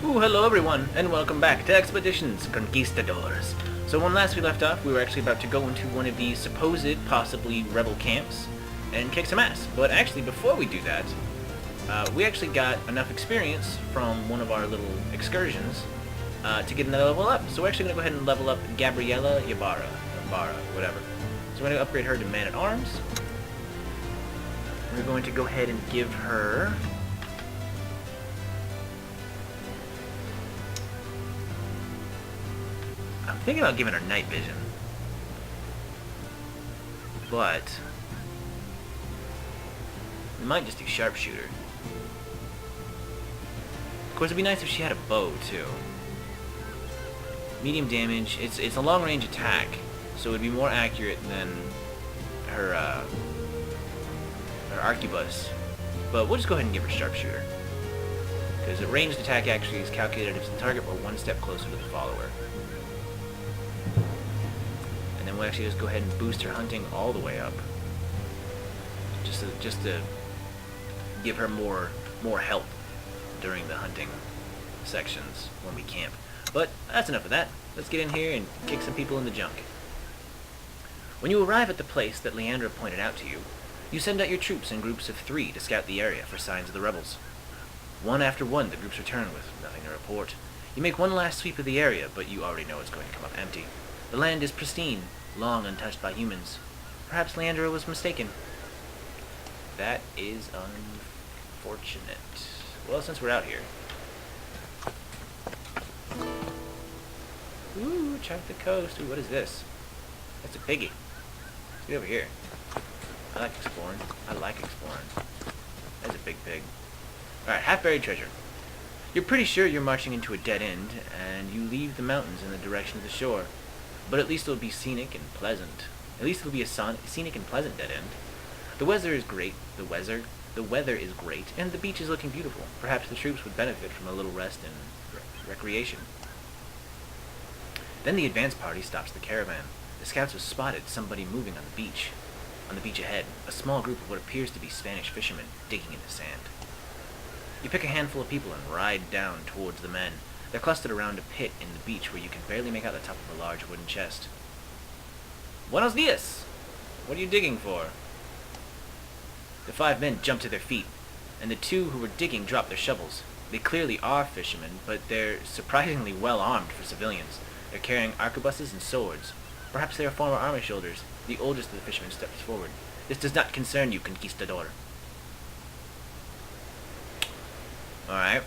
Ooh, hello everyone, and welcome back to Expeditions Conquistadors. So when last we left off, we were actually about to go into one of these supposed, possibly, rebel camps and kick some ass. But actually, before we do that, we actually got enough experience from one of our little excursions to get another level up. So we're actually going to go ahead and level up Gabriella Ybarra, whatever. So we're going to upgrade her to Man-at-Arms. We're going to go ahead and give her... I'm thinking about giving her night vision. But we might just do sharpshooter. Of course, it'd be nice if she had a bow too. Medium damage. It's a long range attack, so it'd be more accurate than her arquebus. But we'll just go ahead and give her sharpshooter, because a ranged attack actually is calculated if the target were one step closer to the follower. And then we'll actually just go ahead and boost her hunting all the way up, just to give her more help during the hunting sections when we camp. But that's enough of that. Let's get in here and kick some people in the junk. When you arrive at the place that Leandra pointed out to you, you send out your troops in groups of 3 to scout the area for signs of the rebels. One after one, the groups return with nothing to report. You make one last sweep of the area, but you already know it's going to come up empty. The land is pristine, long untouched by humans. Perhaps Leandra was mistaken. That is unfortunate. Well, since we're out here. Ooh, check the coast. Ooh, what is this? That's a piggy. Let's get over here. I like exploring. That's a big pig. Alright, half-buried treasure. You're pretty sure you're marching into a dead end, and you leave the mountains in the direction of the shore. But at least it'll be scenic and pleasant. At least it'll be a scenic and pleasant dead end. The weather is great. The weather is great, and the beach is looking beautiful. Perhaps the troops would benefit from a little rest and recreation. Then the advance party stops the caravan. The scouts have spotted somebody moving on the beach. On the beach ahead, a small group of what appears to be Spanish fishermen digging in the sand. You pick a handful of people and ride down towards the men. They're clustered around a pit in the beach where you can barely make out the top of a large wooden chest. Buenos dias! What are you digging for? The 5 men jump to their feet, and the 2 who were digging drop their shovels. They clearly are fishermen, but they're surprisingly well armed for civilians. They're carrying arquebuses and swords. Perhaps they are former army soldiers. The oldest of the fishermen steps forward. This does not concern you, Conquistador. Alright.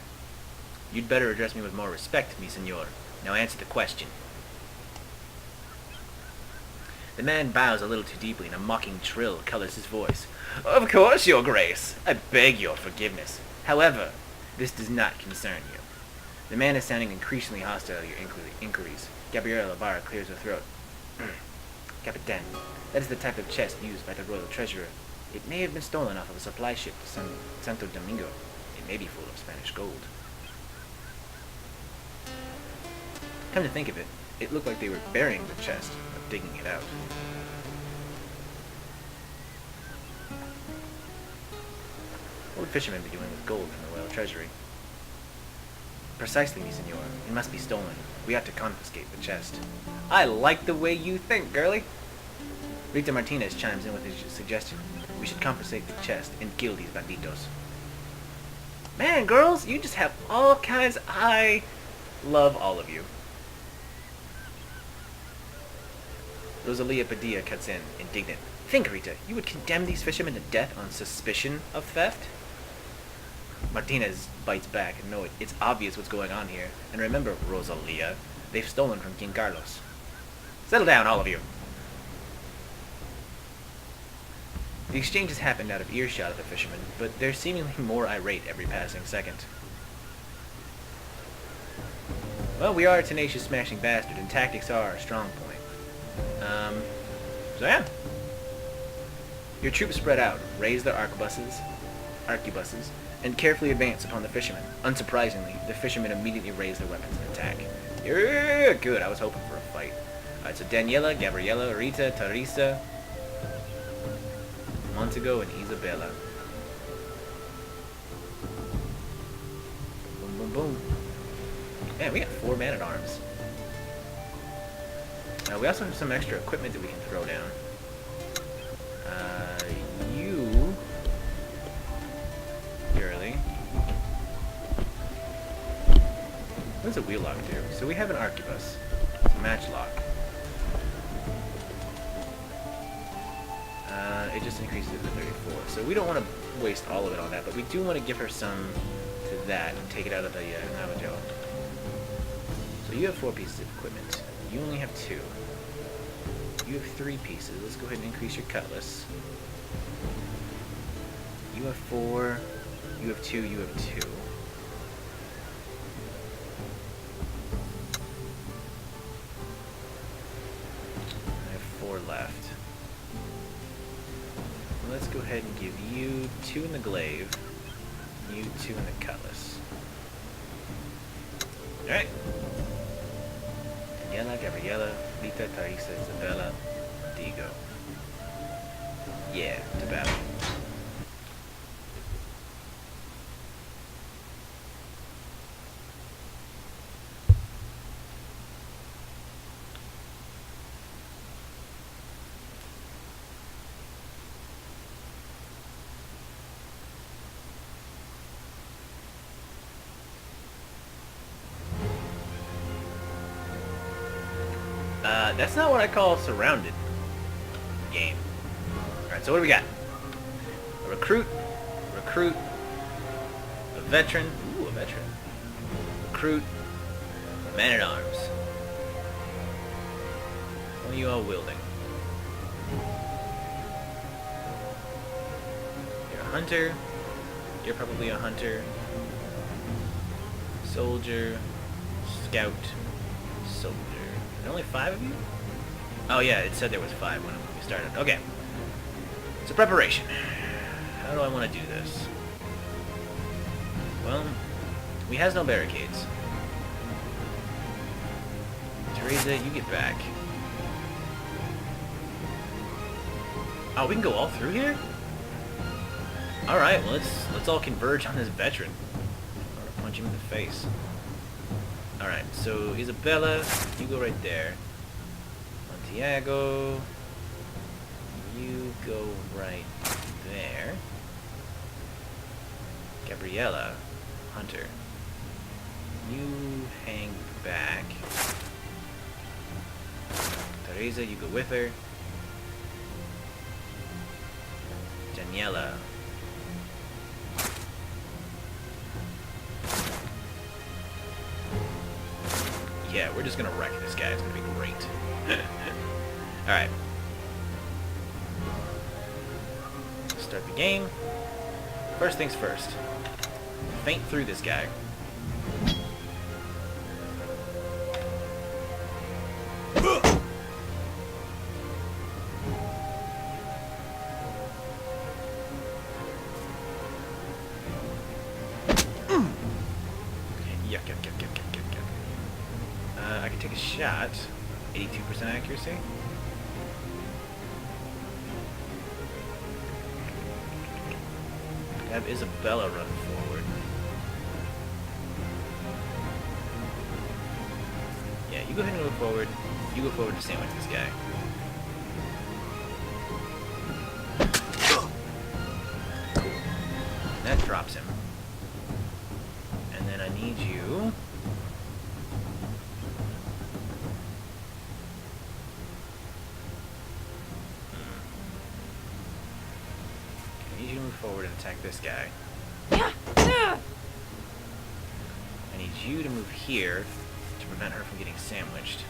You'd better address me with more respect, mi senor. Now answer the question. The man bows a little too deeply, and a mocking trill colors his voice. Of course, your grace. I beg your forgiveness. However, this does not concern you. The man is sounding increasingly hostile to your inquiries. Gabriella Ybarra clears her throat. Capitan, that is the type of chest used by the royal treasurer. It may have been stolen off of a supply ship to Santo Domingo. It may be full of Spanish gold. Come to think of it, it looked like they were burying the chest, not digging it out. What would fishermen be doing with gold from the royal treasury? Precisely, mi senor. It must be stolen. We ought to confiscate the chest. I like the way you think, girlie. Rita Martinez chimes in with his suggestion. We should confiscate the chest and kill these banditos. Man, girls, you just have all kinds. I love all of you. Rosalia Padilla cuts in, indignant. Think, Rita, you would condemn these fishermen to death on suspicion of theft? Martinez bites back. No, it's obvious what's going on here. And remember, Rosalia, they've stolen from King Carlos. Settle down, all of you. The exchange has happened out of earshot of the fishermen, but they're seemingly more irate every passing second. Well, we are a tenacious smashing bastard, and tactics are our strong point. So yeah. Your troops spread out, raise their arquebuses, and carefully advance upon the fishermen. Unsurprisingly, the fishermen immediately raise their weapons and attack. Yeah, good, I was hoping for a fight. Alright, so Daniela, Gabriella, Rita, Teresa, Montego, and Isabella. Boom, boom, boom. Man, we got 4 man-at-arms. We also have some extra equipment that we can throw down. You... Purely. What does a wheel lock do? So we have an arquebus. It's a matchlock. It just increases it to 34. So we don't want to waste all of it on that, but we do want to give her some to that and take it out of the Navajo. So you have 4 pieces of equipment. You only have 2. You have 3 pieces. Let's go ahead and increase your cutlass. You have 4. You have 2. You have 2. I have 4 left. Let's go ahead and give you 2 in the glaive. You 2 in the cutlass. Alright. Daniela, Gabriela, Lita, Teresa, Isabella, Diego. Yeah, to battle. That's not what I call surrounded game. Alright, so what do we got? A recruit, a veteran, ooh, a veteran, recruit, man-at-arms. What are you all wielding? You're a hunter, you're probably a hunter, soldier, scout, soldier. Are there only 5 of you? Oh yeah, it said there was 5 when we started. Okay. So preparation. How do I want to do this? Well, we has no barricades. Teresa, you get back. Oh, we can go all through here? Alright, well let's all converge on this veteran. Or punch him in the face. Alright, so Isabella, you go right there. Santiago, you go right there. Gabriela, Hunter, you hang back. Teresa, you go with her. Daniela. Yeah, we're just gonna wreck this guy. It's gonna be great. Alright. Start the game. First things first. Feint through this guy. I can take a shot. 82% accuracy. Have Isabella run forward. Yeah, you go ahead and move forward. You go forward to sandwich this guy. That drops him. And then I need you... forward and attack this guy. I need you to move here to prevent her from getting sandwiched.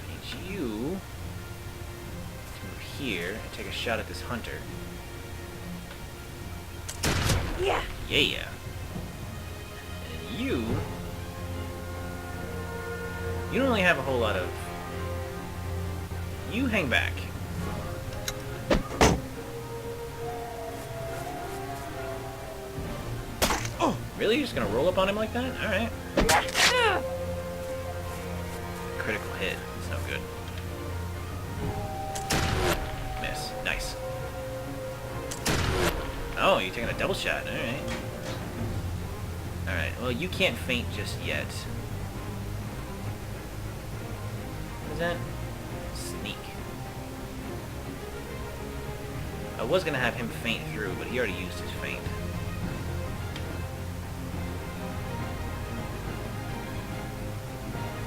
I need you to move here and take a shot at this hunter. Yeah. Yeah. And you don't really have a whole lot of... You hang back. Really? You're just gonna roll up on him like that? Alright. Critical hit. It's no good. Miss. Nice. Oh, you're taking a double shot. Alright. Alright, well, you can't faint just yet. What is that? Sneak. I was gonna have him faint through, but he already used his faint.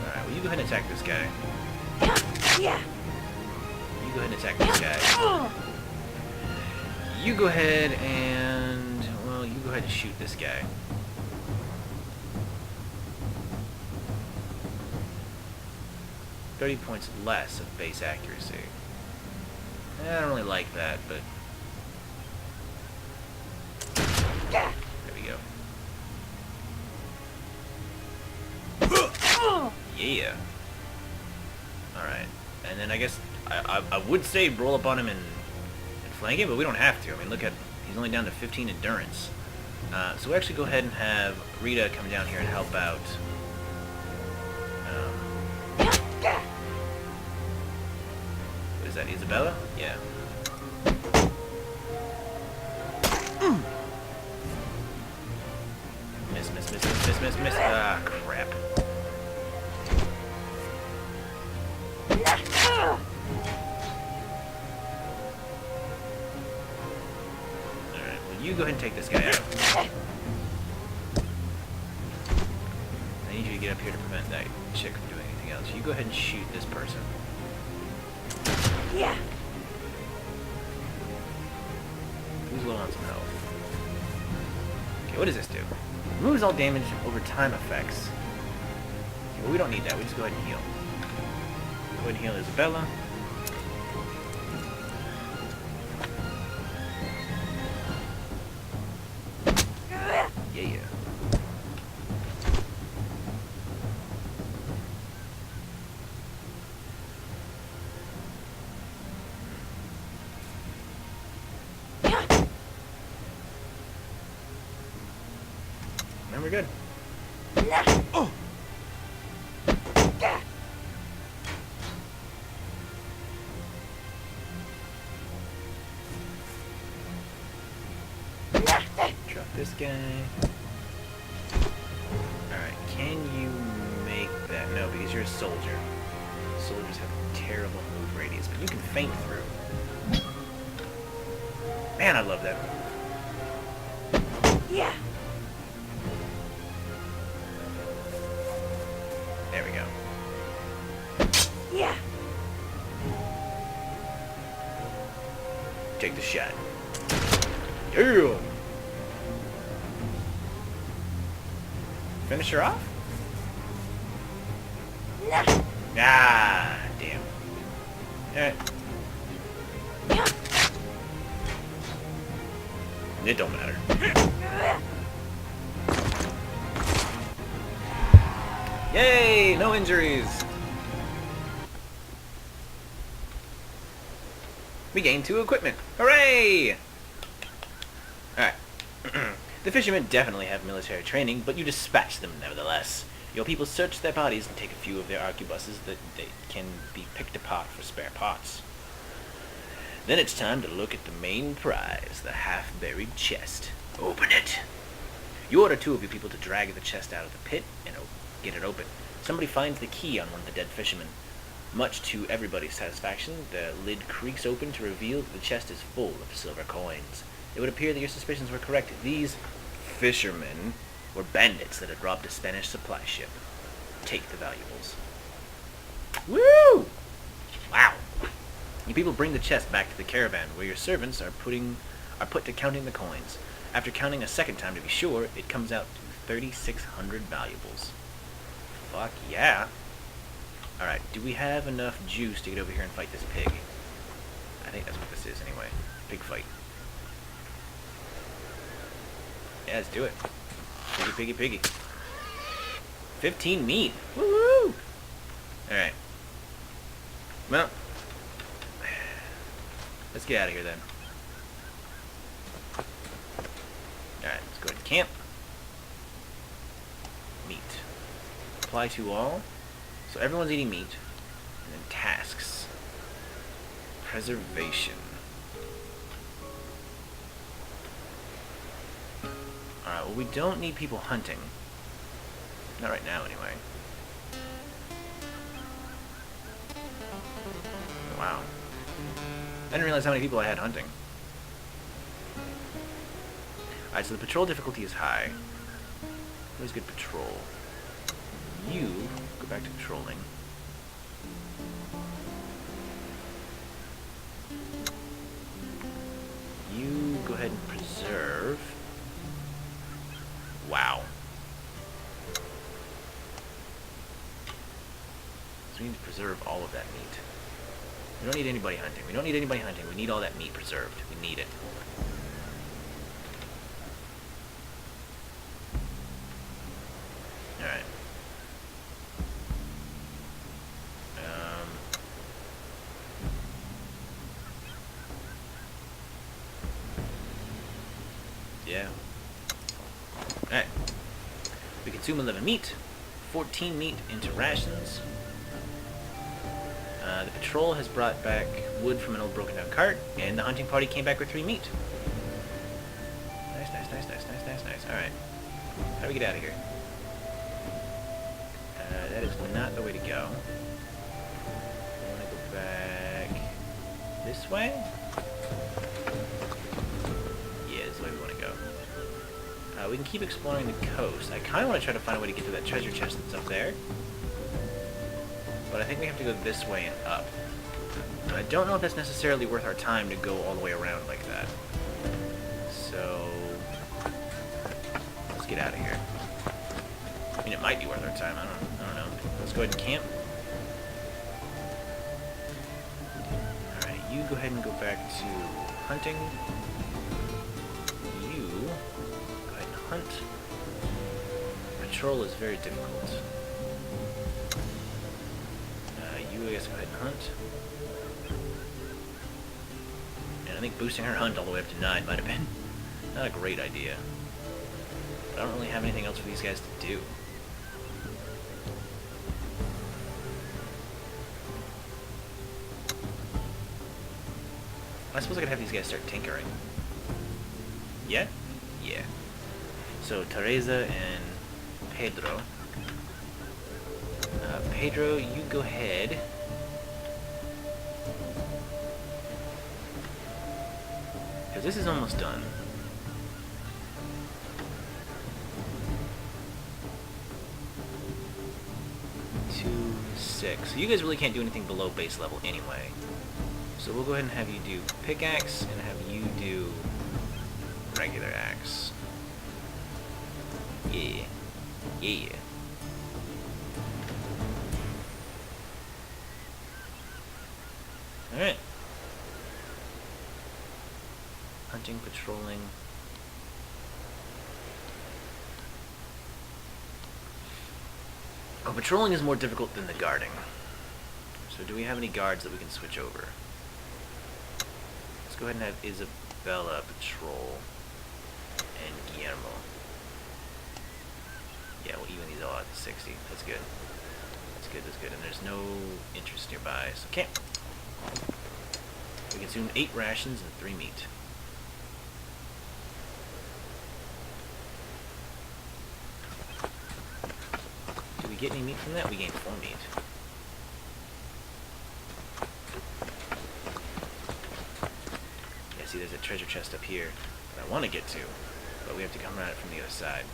Alright, well, you go ahead and attack this guy. Yeah. You go ahead and attack this guy. You go ahead and... well, you go ahead and shoot this guy. $30 points less of base accuracy. I don't really like that, but... there we go. Yeah. Alright. And then I guess I would say roll up on him and flank him, but we don't have to. I mean, look at... he's only down to 15 endurance. So we actually go ahead and have Rita come down here and help out. What is that, Isabella? Yeah. Miss, miss, miss, miss, miss, miss, miss. Ah, crap. Alright, well, you go ahead and take this guy out. I need you to get up here to prevent that chick from doing anything else. You go ahead and shoot this person. Yeah. Who's low on some health? Okay, what does this do? Removes all damage over time effects. Okay, well, we don't need that. We just go ahead and heal. Go ahead and heal Isabella. Yeah. And we're good. Oh! Drop this guy. Alright, can you make that? No, because you're a soldier. Soldiers have terrible move radius, but you can feint through. Man, I love that move. Yeah. There we go. Yeah. Take the shot. Yeah! Finish her off? Nah. Ah, damn. Alright. It don't matter. Yay! No injuries! We gained 2 equipment. Hooray! Alright. The fishermen definitely have military training, but you dispatch them nevertheless. Your people search their bodies and take a few of their arquebuses that they can be picked apart for spare parts. Then it's time to look at the main prize, the half-buried chest. Open it! You order 2 of your people to drag the chest out of the pit and get it open. Somebody finds the key on one of the dead fishermen. Much to everybody's satisfaction, the lid creaks open to reveal that the chest is full of silver coins. It would appear that your suspicions were correct. These fishermen were bandits that had robbed a Spanish supply ship. Take the valuables. Woo! Wow. You people bring the chest back to the caravan, where your servants are put to counting the coins. After counting a second time to be sure, it comes out to 3,600 valuables. Fuck yeah. Alright, do we have enough juice to get over here and fight this pig? I think that's what this is anyway. Pig fight. Yeah, let's do it. Piggy, piggy, piggy. 15 meat. Woo-hoo! Alright. Well, let's get out of here then. Alright, let's go to camp. Meat. Apply to all. So everyone's eating meat. And then tasks. Preservation. Alright, well we don't need people hunting. Not right now, anyway. Wow. I didn't realize how many people I had hunting. Alright, so the patrol difficulty is high. Always good patrol. You go back to patrolling. You go ahead and preserve. Wow. So we need to preserve all of that meat. We don't need anybody hunting. We don't need anybody hunting. We need all that meat preserved. We need it. Alright. Yeah. Alright. We consume 11 meat, 14 meat into rations. The patrol has brought back wood from an old broken down cart, and the hunting party came back with 3 meat. Nice, nice, nice, nice, nice, nice, nice. Alright. How do we get out of here? That is not the way to go. I want to go back this way? Yeah, this is the way we want to go. We can keep exploring the coast. I kind of want to try to find a way to get to that treasure chest that's up there. But I think we have to go this way and up. But I don't know if that's necessarily worth our time to go all the way around like that. So let's get out of here. I mean, it might be worth our time. I don't know. Let's go ahead and camp. Alright, you go ahead and go back to hunting. You go ahead and hunt. Patrol is very difficult. You, I guess, go ahead and hunt. And I think boosting her hunt all the way up to 9 might have been not a great idea. But I don't really have anything else for these guys to do. I suppose I could have these guys start tinkering. Yeah? Yeah. So, Teresa and Pedro. Pedro, you go ahead. Because this is almost done. 2, 6. So you guys really can't do anything below base level anyway. So we'll go ahead and have you do pickaxe and have you do regular axe. Yeah. Yeah. Alright. Hunting, patrolling. Oh, patrolling is more difficult than the guarding. So do we have any guards that we can switch over? Let's go ahead and have Isabella patrol. And Guillermo. Yeah, we'll even these all out to 60. That's good. That's good, that's good. And there's no interest nearby, so camp. We consumed 8 rations and 3 meat. Do we get any meat from that? We gained 4 meat. Yeah, see, there's a treasure chest up here that I want to get to, but we have to come around it from the other side.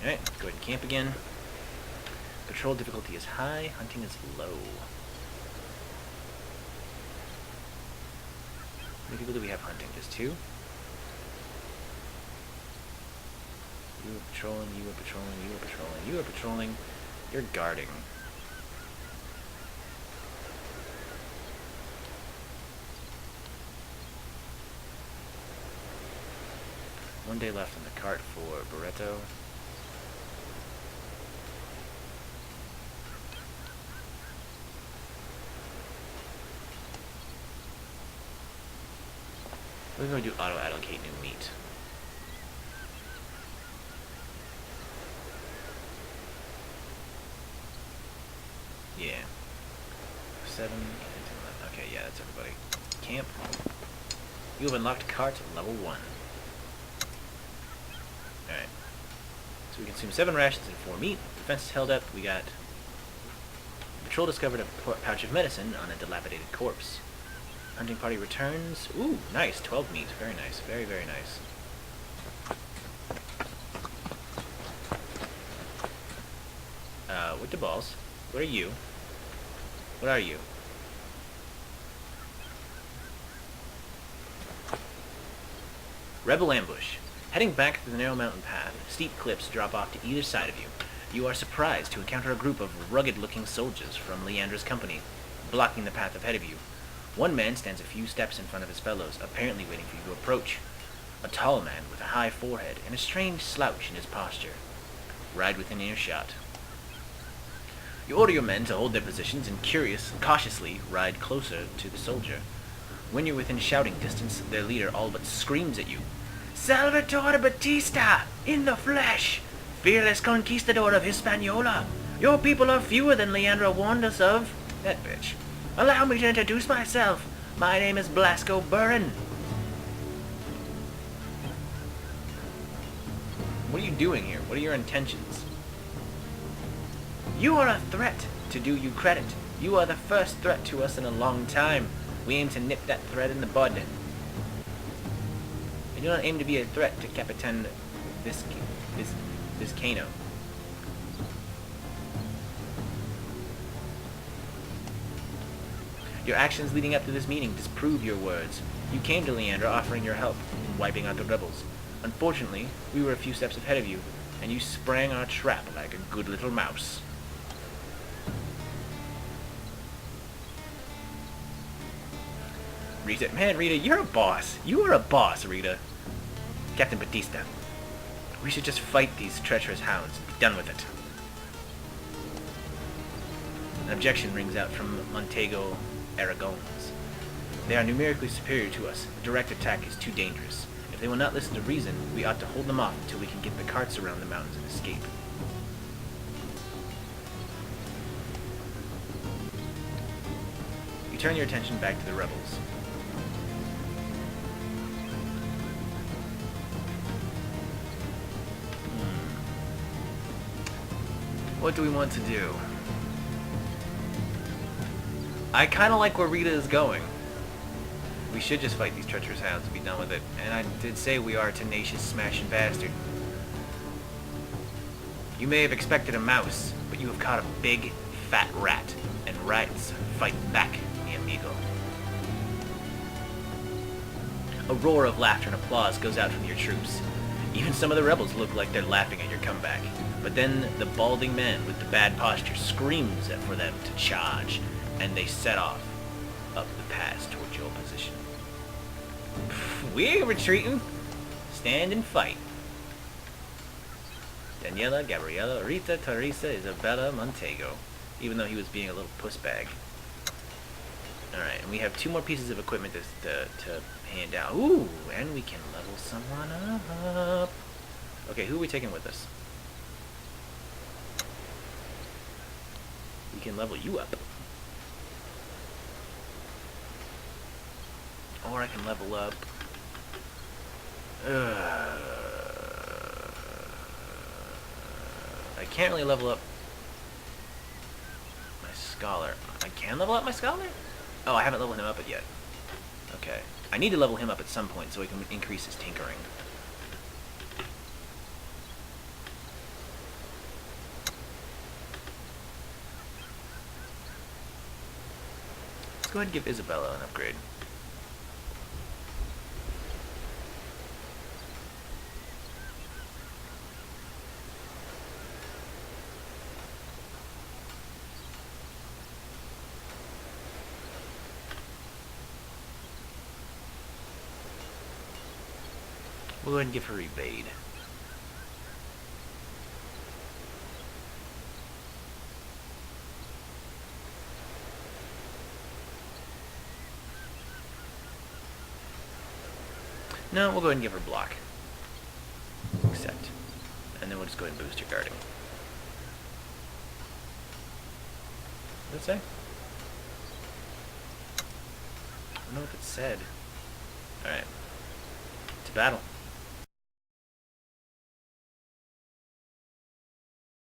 Alright, go ahead and camp again. Patrol difficulty is high, hunting is low. How many people do we have hunting? Just 2? You are patrolling, you are patrolling, you are patrolling, you are patrolling. You're guarding. One day left on the cart for Barreto. We're going to do auto-allocate new meat. Yeah. 7, 10, 11. Okay, yeah, that's everybody. Camp. You have unlocked cart level 1. Alright. So we consume 7 rations and 4 meat. Defense is held up. We got... Patrol discovered a pouch of medicine on a dilapidated corpse. Hunting party returns. Ooh, nice. 12 meat. Very nice. Very, very nice. With the balls. What are you? What are you? Rebel ambush. Heading back through the narrow mountain path, steep cliffs drop off to either side of you. You are surprised to encounter a group of rugged-looking soldiers from Leandra's company, blocking the path ahead of you. One man stands a few steps in front of his fellows, apparently waiting for you to approach. A tall man with a high forehead and a strange slouch in his posture. Ride within earshot. You order your men to hold their positions and cautiously ride closer to the soldier. When you're within shouting distance, their leader all but screams at you. Salvatore Batista, in the flesh! Fearless Conquistador of Hispaniola! Your people are fewer than Leandra warned us of. That bitch. Allow me to introduce myself. My name is Blasco Burin. What are you doing here? What are your intentions? You are a threat, to do you credit. You are the first threat to us in a long time. We aim to nip that threat in the bud. I do not aim to be a threat to Capitan Vizcano. Your actions leading up to this meeting disprove your words. You came to Leandra offering your help in wiping out the rebels. Unfortunately, we were a few steps ahead of you, and you sprang our trap like a good little mouse. Rita, man, Rita, you're a boss. You are a boss, Rita. Captain Batista, we should just fight these treacherous hounds and be done with it. An objection rings out from Montego Aragones. They are numerically superior to us. A direct attack is too dangerous. If they will not listen to reason, we ought to hold them off until we can get the carts around the mountains and escape. You turn your attention back to the rebels. What do we want to do? I kind of like where Rita is going. We should just fight these treacherous hounds and be done with it. And I did say we are a tenacious, smashing bastard. You may have expected a mouse, but you have caught a big, fat rat. And rats fight back, mi amigo. A roar of laughter and applause goes out from your troops. Even some of the rebels look like they're laughing at your comeback. But then the balding man with the bad posture screams for them to charge, and they set off up the pass towards your position. We ain't retreating. Stand and fight. Daniela, Gabriela, Rita, Teresa, Isabella, Montego. Even though he was being a little pussbag. Alright, and we have 2 more pieces of equipment to hand out. Ooh, and we can level someone up. Okay, who are we taking with us? We can level you up. Or I can level up... I can't really level up my scholar. I can level up my scholar? Oh, I haven't leveled him up yet. Okay. I need to level him up at some point so he can increase his tinkering. Let's go ahead and give Isabella an upgrade. We'll go ahead and give her evade. No, we'll go ahead and give her block. Accept. And then we'll just go ahead and boost her guarding. What did it say? I don't know what it said. Alright. To battle.